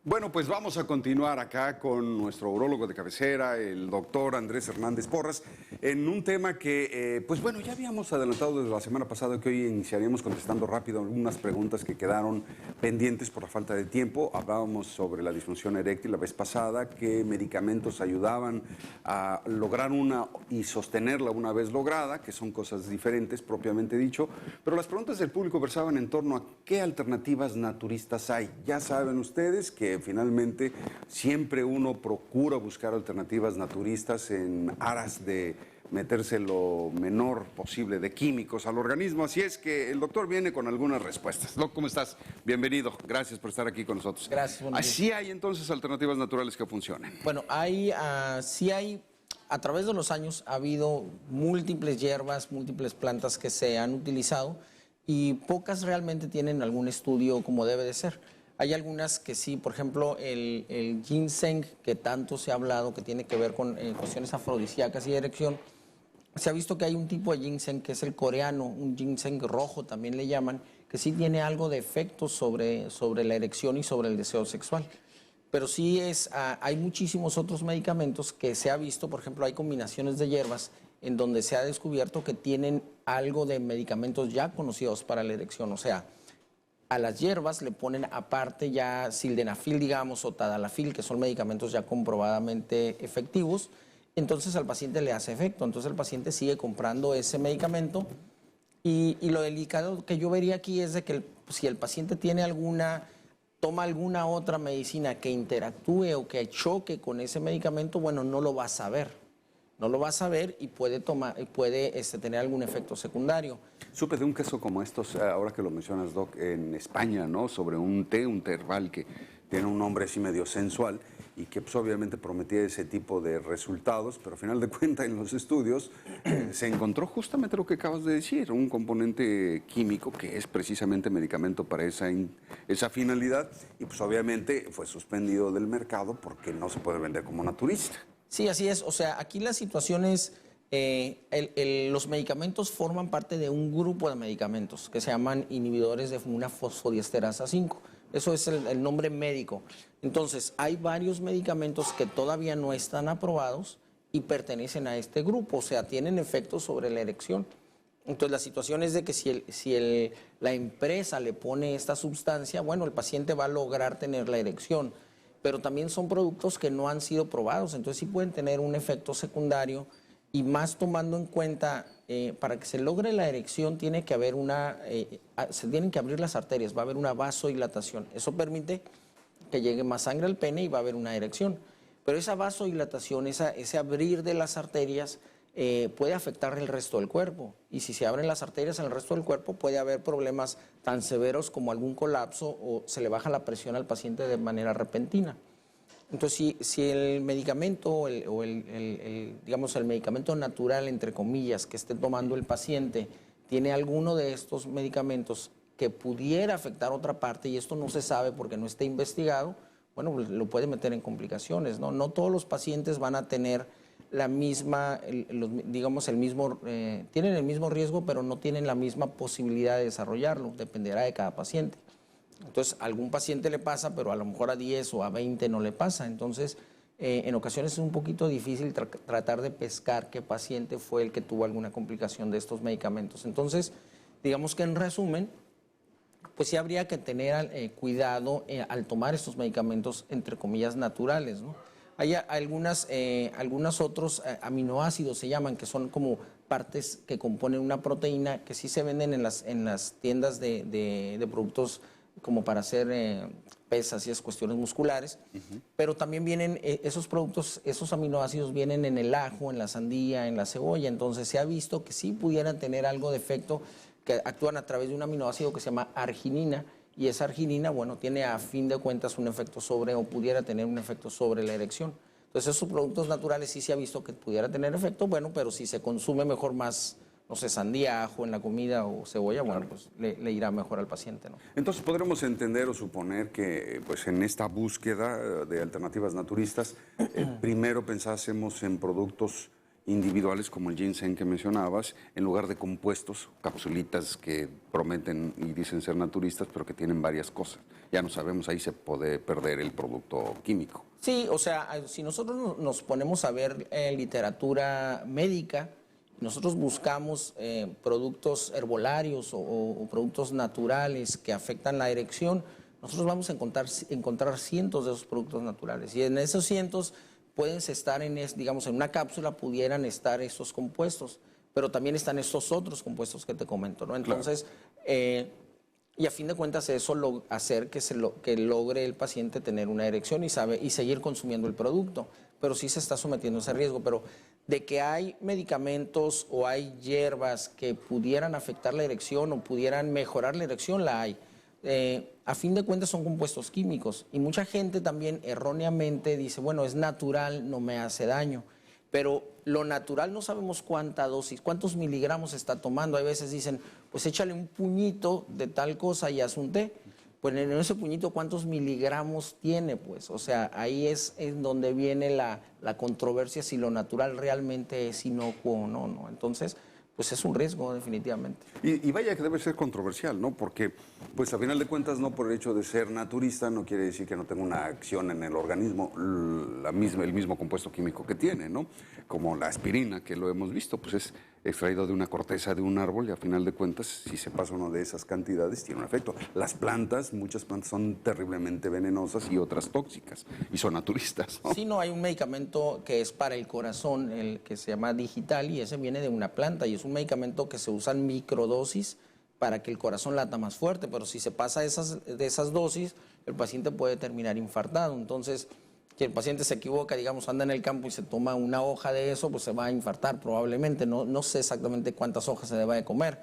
Bueno, pues vamos a continuar acá con nuestro urólogo de cabecera, el doctor Andrés Hernández Porras, en un tema que, pues bueno, ya habíamos adelantado desde la semana pasada que hoy iniciaríamos contestando rápido algunas preguntas que quedaron pendientes por la falta de tiempo. Hablábamos sobre la disfunción eréctil la vez pasada, qué medicamentos ayudaban a lograr una y sostenerla una vez lograda, que son cosas diferentes propiamente dicho, pero las preguntas del público versaban en torno a qué alternativas naturistas hay. Ya saben ustedes que finalmente siempre uno procura buscar alternativas naturistas en aras de meterse lo menor posible de químicos al organismo. Así es que el doctor viene con algunas respuestas. Doc, ¿cómo estás? Bienvenido. Gracias por estar aquí con nosotros. Gracias. Así hay entonces alternativas naturales que funcionen. Bueno, sí hay, a través de los años ha habido múltiples hierbas, múltiples plantas que se han utilizado y pocas realmente tienen algún estudio como debe de ser. Hay algunas que sí, por ejemplo, el ginseng, que tanto se ha hablado, que tiene que ver con cuestiones afrodisíacas y de erección. Se ha visto que hay un tipo de ginseng que es el coreano, un ginseng rojo también le llaman, que sí tiene algo de efecto sobre la erección y sobre el deseo sexual. Pero sí hay muchísimos otros medicamentos que se ha visto, por ejemplo, hay combinaciones de hierbas en donde se ha descubierto que tienen algo de medicamentos ya conocidos para la erección, o sea, a las hierbas le ponen aparte ya sildenafil, digamos, o tadalafil, que son medicamentos ya comprobadamente efectivos. Entonces al paciente le hace efecto. Entonces el paciente sigue comprando ese medicamento. Y lo delicado que yo vería aquí es de que si el paciente toma alguna otra medicina que interactúe o que choque con ese medicamento, bueno, no lo va a saber. No lo va a saber y puede tener algún efecto secundario. Supe de un caso como estos, ahora que lo mencionas, Doc, en España, ¿no? Sobre un herbal que tiene un nombre así medio sensual y que pues, obviamente prometía ese tipo de resultados, pero al final de cuentas en los estudios se encontró justamente lo que acabas de decir, un componente químico que es precisamente medicamento para esa finalidad y pues obviamente fue suspendido del mercado porque no se puede vender como naturista. Sí, así es. O sea, aquí la situación es, los medicamentos forman parte de un grupo de medicamentos que se llaman inhibidores de una fosfodiesterasa 5. Eso es el nombre médico. Entonces, hay varios medicamentos que todavía no están aprobados y pertenecen a este grupo, o sea, tienen efectos sobre la erección. Entonces, la situación es de que si la empresa le pone esta sustancia, bueno, el paciente va a lograr tener la erección, pero también son productos que no han sido probados, entonces sí pueden tener un efecto secundario y más tomando en cuenta, para que se logre la erección tiene que haber se tienen que abrir las arterias, va a haber una vasodilatación, eso permite que llegue más sangre al pene y va a haber una erección, pero esa vasodilatación, ese abrir de las arterias puede afectar el resto del cuerpo y si se abren las arterias en el resto del cuerpo puede haber problemas tan severos como algún colapso o se le baja la presión al paciente de manera repentina. Entonces, si el medicamento digamos, el medicamento natural, entre comillas, que esté tomando el paciente, tiene alguno de estos medicamentos que pudiera afectar otra parte y esto no se sabe porque no está investigado, bueno, pues lo puede meter en complicaciones, ¿no? No todos los pacientes van a tener la misma, digamos, tienen el mismo riesgo, pero no tienen la misma posibilidad de desarrollarlo, dependerá de cada paciente. Entonces, a algún paciente le pasa, pero a lo mejor a 10 o a 20 no le pasa. Entonces, en ocasiones es un poquito difícil tratar de pescar qué paciente fue el que tuvo alguna complicación de estos medicamentos. Entonces, digamos que en resumen, pues sí habría que tener cuidado al tomar estos medicamentos, entre comillas, naturales, ¿no? Hay algunos otros aminoácidos, se llaman, que son como partes que componen una proteína que sí se venden en las tiendas de productos como para hacer pesas y esas cuestiones musculares, pero también vienen esos productos, esos aminoácidos vienen en el ajo, en la sandía, en la cebolla, entonces se ha visto que sí pudieran tener algo de efecto, que actúan a través de un aminoácido que se llama arginina, y esa arginina, bueno, tiene a fin de cuentas un efecto o pudiera tener un efecto sobre la erección. Entonces esos productos naturales sí se ha visto que pudiera tener efecto, bueno, pero si se consume mejor más, no sé, sandía, ajo en la comida o cebolla, bueno, pues le irá mejor al paciente, ¿no? Entonces podremos entender o suponer que pues en esta búsqueda de alternativas naturistas, primero pensásemos en productos individuales como el ginseng que mencionabas, en lugar de compuestos, capsulitas que prometen y dicen ser naturistas, pero que tienen varias cosas. Ya no sabemos, ahí se puede perder el producto químico. Sí, o sea, si nosotros nos ponemos a ver literatura médica, nosotros buscamos productos herbolarios o productos naturales que afectan la erección, nosotros vamos a encontrar cientos de esos productos naturales. Y en esos cientos pueden estar digamos, en una cápsula pudieran estar estos compuestos, pero también están estos otros compuestos que te comento, ¿no? Entonces, y a fin de cuentas eso hacer que logre el paciente tener una erección y seguir consumiendo el producto, pero sí se está sometiendo a ese riesgo. Pero de que hay medicamentos o hay hierbas que pudieran afectar la erección o pudieran mejorar la erección, la hay. A fin de cuentas son compuestos químicos y mucha gente también erróneamente dice, bueno, es natural, no me hace daño, pero lo natural no sabemos cuánta dosis, cuántos miligramos está tomando. Hay veces dicen, pues échale un puñito de tal cosa y haz un té. Pues en ese puñito, ¿cuántos miligramos tiene? Pues, o sea, ahí es en donde viene la controversia si lo natural realmente es inocuo o no, ¿no? Entonces, pues es un riesgo definitivamente. Y vaya que debe ser controversial, ¿no? Porque, pues a final de cuentas, no por el hecho de ser naturista, no quiere decir que no tenga una acción en el organismo, el mismo compuesto químico que tiene, ¿no? Como la aspirina, que lo hemos visto, pues es extraído de una corteza de un árbol y a final de cuentas, si se pasa uno de esas cantidades, tiene un efecto. Las plantas, muchas plantas son terriblemente venenosas y otras tóxicas, y son naturistas, ¿no? Sí, no, hay un medicamento que es para el corazón, el que se llama Digital, y ese viene de una planta, y es un medicamento que se usa en microdosis para que el corazón lata más fuerte, pero si se pasa de esas dosis, el paciente puede terminar infartado. Entonces, si el paciente se equivoca, digamos, anda en el campo y se toma una hoja de eso, pues se va a infartar probablemente. No sé exactamente cuántas hojas se deba de comer,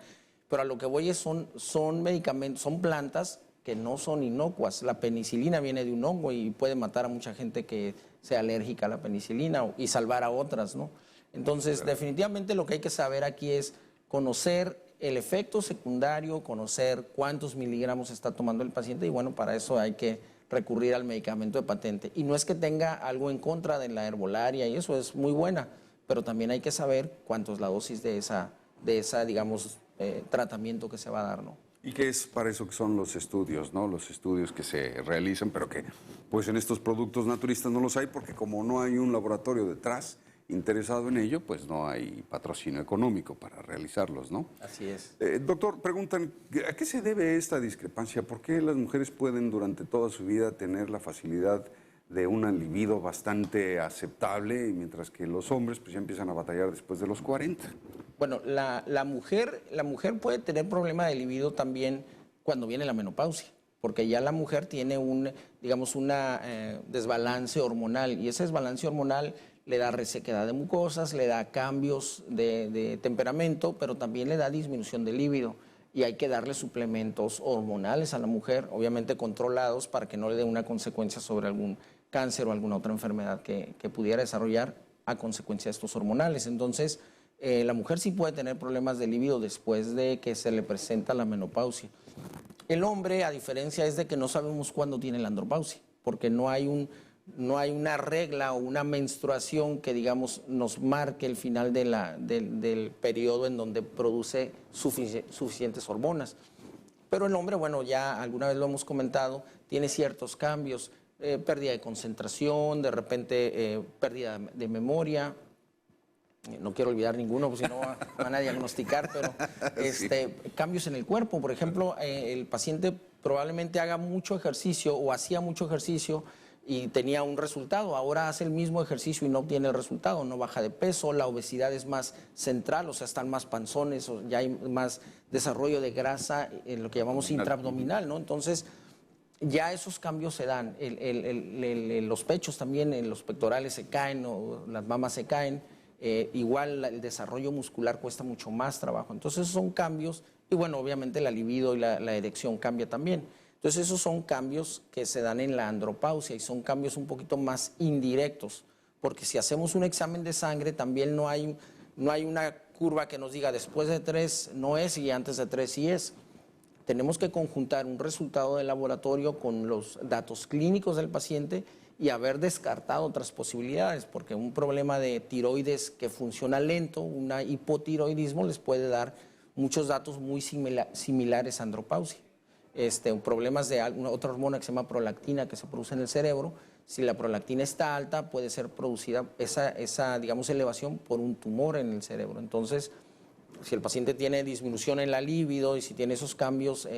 pero a lo que voy es son medicamentos, son plantas que no son inocuas. La penicilina viene de un hongo y puede matar a mucha gente que sea alérgica a la penicilina y salvar a otras, ¿no? Entonces, definitivamente lo que hay que saber aquí es conocer el efecto secundario, conocer cuántos miligramos está tomando el paciente y bueno, para eso hay que recurrir al medicamento de patente. Y no es que tenga algo en contra de la herbolaria y eso es muy buena, pero también hay que saber cuánto es la dosis de esa digamos, tratamiento que se va a dar, ¿no? Y que es para eso que son los estudios, ¿no? Los estudios que se realizan, pero que pues en estos productos naturistas no los hay porque como no hay un laboratorio detrás interesado en ello, pues no hay patrocinio económico para realizarlos, ¿no? Así es. Doctor, preguntan, ¿a qué se debe esta discrepancia? ¿Por qué las mujeres pueden durante toda su vida tener la facilidad de una libido bastante aceptable, y mientras que los hombres pues ya empiezan a batallar después de los 40? Bueno, la mujer puede tener problema de libido también cuando viene la menopausia, porque ya la mujer tiene digamos, desbalance hormonal, y ese desbalance hormonal le da resequedad de mucosas, le da cambios de temperamento, pero también le da disminución de líbido. Y hay que darle suplementos hormonales a la mujer, obviamente controlados, para que no le dé una consecuencia sobre algún cáncer o alguna otra enfermedad que pudiera desarrollar a consecuencia de estos hormonales. Entonces, la mujer sí puede tener problemas de líbido después de que se le presenta la menopausia. El hombre, a diferencia, es de que no sabemos cuándo tiene la andropausia, porque no hay una regla o una menstruación que, digamos, nos marque el final del periodo en donde produce suficientes hormonas. Pero el hombre, bueno, ya alguna vez lo hemos comentado, tiene ciertos cambios, pérdida de concentración, de repente pérdida de memoria. No quiero olvidar ninguno, pues si no van a diagnosticar, pero Sí. Cambios en el cuerpo. Por ejemplo, el paciente probablemente haga mucho ejercicio o hacía mucho ejercicio y tenía un resultado. Ahora hace el mismo ejercicio y no obtiene el resultado, no baja de peso, la obesidad es más central, o sea, están más panzones, o ya hay más desarrollo de grasa en lo que llamamos intraabdominal, ¿no? Entonces, ya esos cambios se dan. Los pechos también, los pectorales se caen, o las mamas se caen. Igual el desarrollo muscular cuesta mucho más trabajo. Entonces, esos son cambios. Y bueno, obviamente la libido y la erección cambia también. Entonces, esos son cambios que se dan en la andropausia y son cambios un poquito más indirectos, porque si hacemos un examen de sangre también no hay una curva que nos diga después de 3 no es y antes de 3 sí es. tenemos que conjuntar un resultado de laboratorio con los datos clínicos del paciente y haber descartado otras posibilidades, porque un problema de tiroides que funciona lento, un hipotiroidismo, les puede dar muchos datos muy similares a andropausia. Problemas de otra hormona que se llama prolactina que se produce en el cerebro. Si la prolactina está alta, puede ser producida esa digamos, elevación por un tumor en el cerebro. Entonces, si el paciente tiene disminución en la libido y si tiene esos cambios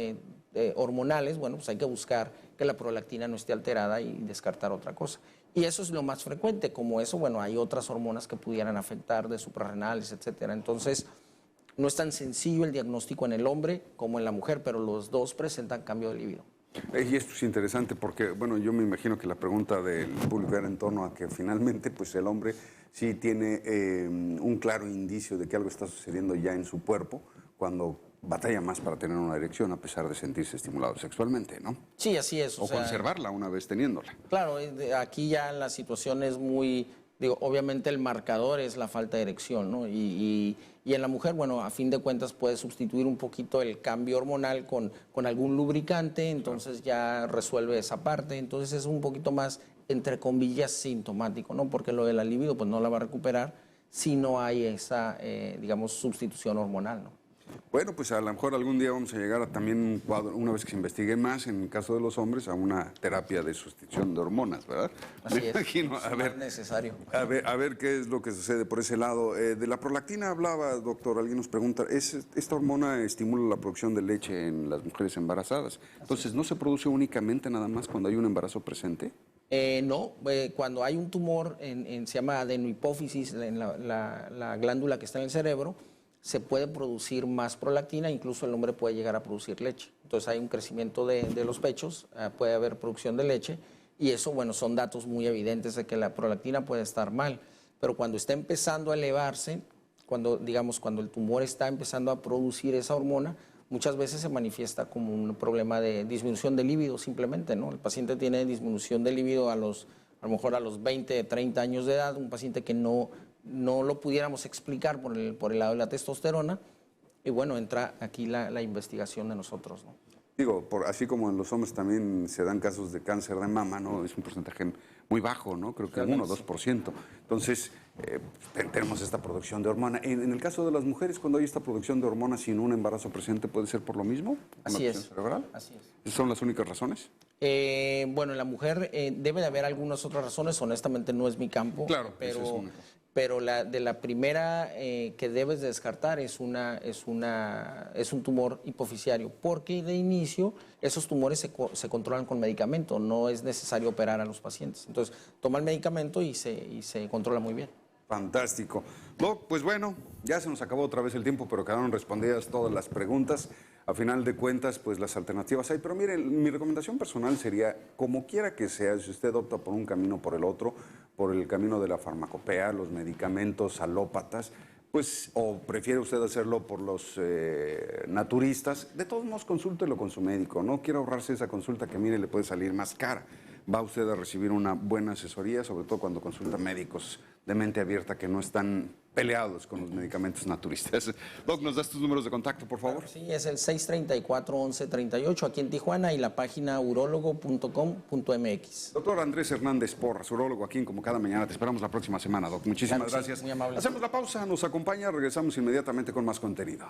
hormonales, bueno, pues hay que buscar que la prolactina no esté alterada y descartar otra cosa. Y eso es lo más frecuente. Como eso, bueno, hay otras hormonas que pudieran afectar de suprarrenales, etcétera. Entonces, no es tan sencillo el diagnóstico en el hombre como en la mujer, pero los dos presentan cambio de libido. Y esto es interesante porque, bueno, yo me imagino que la pregunta del público era en torno a que finalmente, pues el hombre sí tiene un claro indicio de que algo está sucediendo ya en su cuerpo cuando batalla más para tener una erección a pesar de sentirse estimulado sexualmente, ¿no? Sí, así es. O conservarla una vez teniéndola. Claro, aquí ya la situación es muy, digo, obviamente el marcador es la falta de erección, ¿no? Y en la mujer, bueno, a fin de cuentas puede sustituir un poquito el cambio hormonal con algún lubricante, entonces ya resuelve esa parte, entonces es un poquito más, entre comillas, sintomático, ¿no? Porque lo de la libido, pues no la va a recuperar si no hay esa, digamos, sustitución hormonal, ¿no? Bueno, pues a lo mejor algún día vamos a llegar a también un cuadro, una vez que se investigue más, en el caso de los hombres, a una terapia de sustitución de hormonas, ¿verdad? Así Me es, imagino, es más necesario. A ver qué es lo que sucede por ese lado. De la prolactina hablaba, doctor, alguien nos pregunta, ¿esta hormona estimula la producción de leche en las mujeres embarazadas? Entonces, ¿no se produce únicamente nada más cuando hay un embarazo presente? No, cuando hay un tumor, se llama adenohipófisis, en la glándula que está en el cerebro, se puede producir más prolactina, incluso el hombre puede llegar a producir leche. Entonces hay un crecimiento de los pechos, puede haber producción de leche, y eso, bueno, son datos muy evidentes de que la prolactina puede estar mal. Pero cuando está empezando a elevarse, cuando el tumor está empezando a producir esa hormona, muchas veces se manifiesta como un problema de disminución de líbido simplemente, ¿no? El paciente tiene disminución de líbido a lo mejor a los 20, 30 años de edad, un paciente que no lo pudiéramos explicar por el lado de la testosterona, y bueno, entra aquí la investigación de nosotros, ¿no? Digo, así como en los hombres también se dan casos de cáncer de mama, ¿no? Es un porcentaje muy bajo, ¿no? Creo que el 1 o 2%. Entonces, tenemos esta producción de hormona. En el caso de las mujeres, cuando hay esta producción de hormonas sin un embarazo presente, ¿puede ser por lo mismo? Así es. Cerebral? Así es. ¿Esas son las únicas razones? Bueno, en la mujer debe de haber algunas otras razones, honestamente no es mi campo. Claro, pero la primera que debes de descartar es un tumor hipofisiario, porque de inicio esos tumores se controlan con medicamento, no es necesario operar a los pacientes. Entonces, toma el medicamento y se controla muy bien. Fantástico. Doc, pues bueno, ya se nos acabó otra vez el tiempo, pero quedaron respondidas todas las preguntas. A final de cuentas, pues las alternativas hay. Pero mire, mi recomendación personal sería, como quiera que sea, si usted opta por un camino o por el otro, por el camino de la farmacopea, los medicamentos alópatas, pues, o prefiere usted hacerlo por los naturistas, de todos modos consúltelo con su médico. No quiere ahorrarse esa consulta que, mire, le puede salir más cara. Va usted a recibir una buena asesoría, sobre todo cuando consulta médicos de mente abierta que no están peleados con los medicamentos naturistas. Doc, ¿nos das tus números de contacto, por favor? Sí, es el 634-1138 aquí en Tijuana y la página urologo.com.mx. Doctor Andrés Hernández Porras, urólogo, aquí como cada mañana. Te esperamos la próxima semana, Doc. Muchísimas Claro, gracias. sí, muy amable. Hacemos la pausa, nos acompaña, regresamos inmediatamente con más contenido.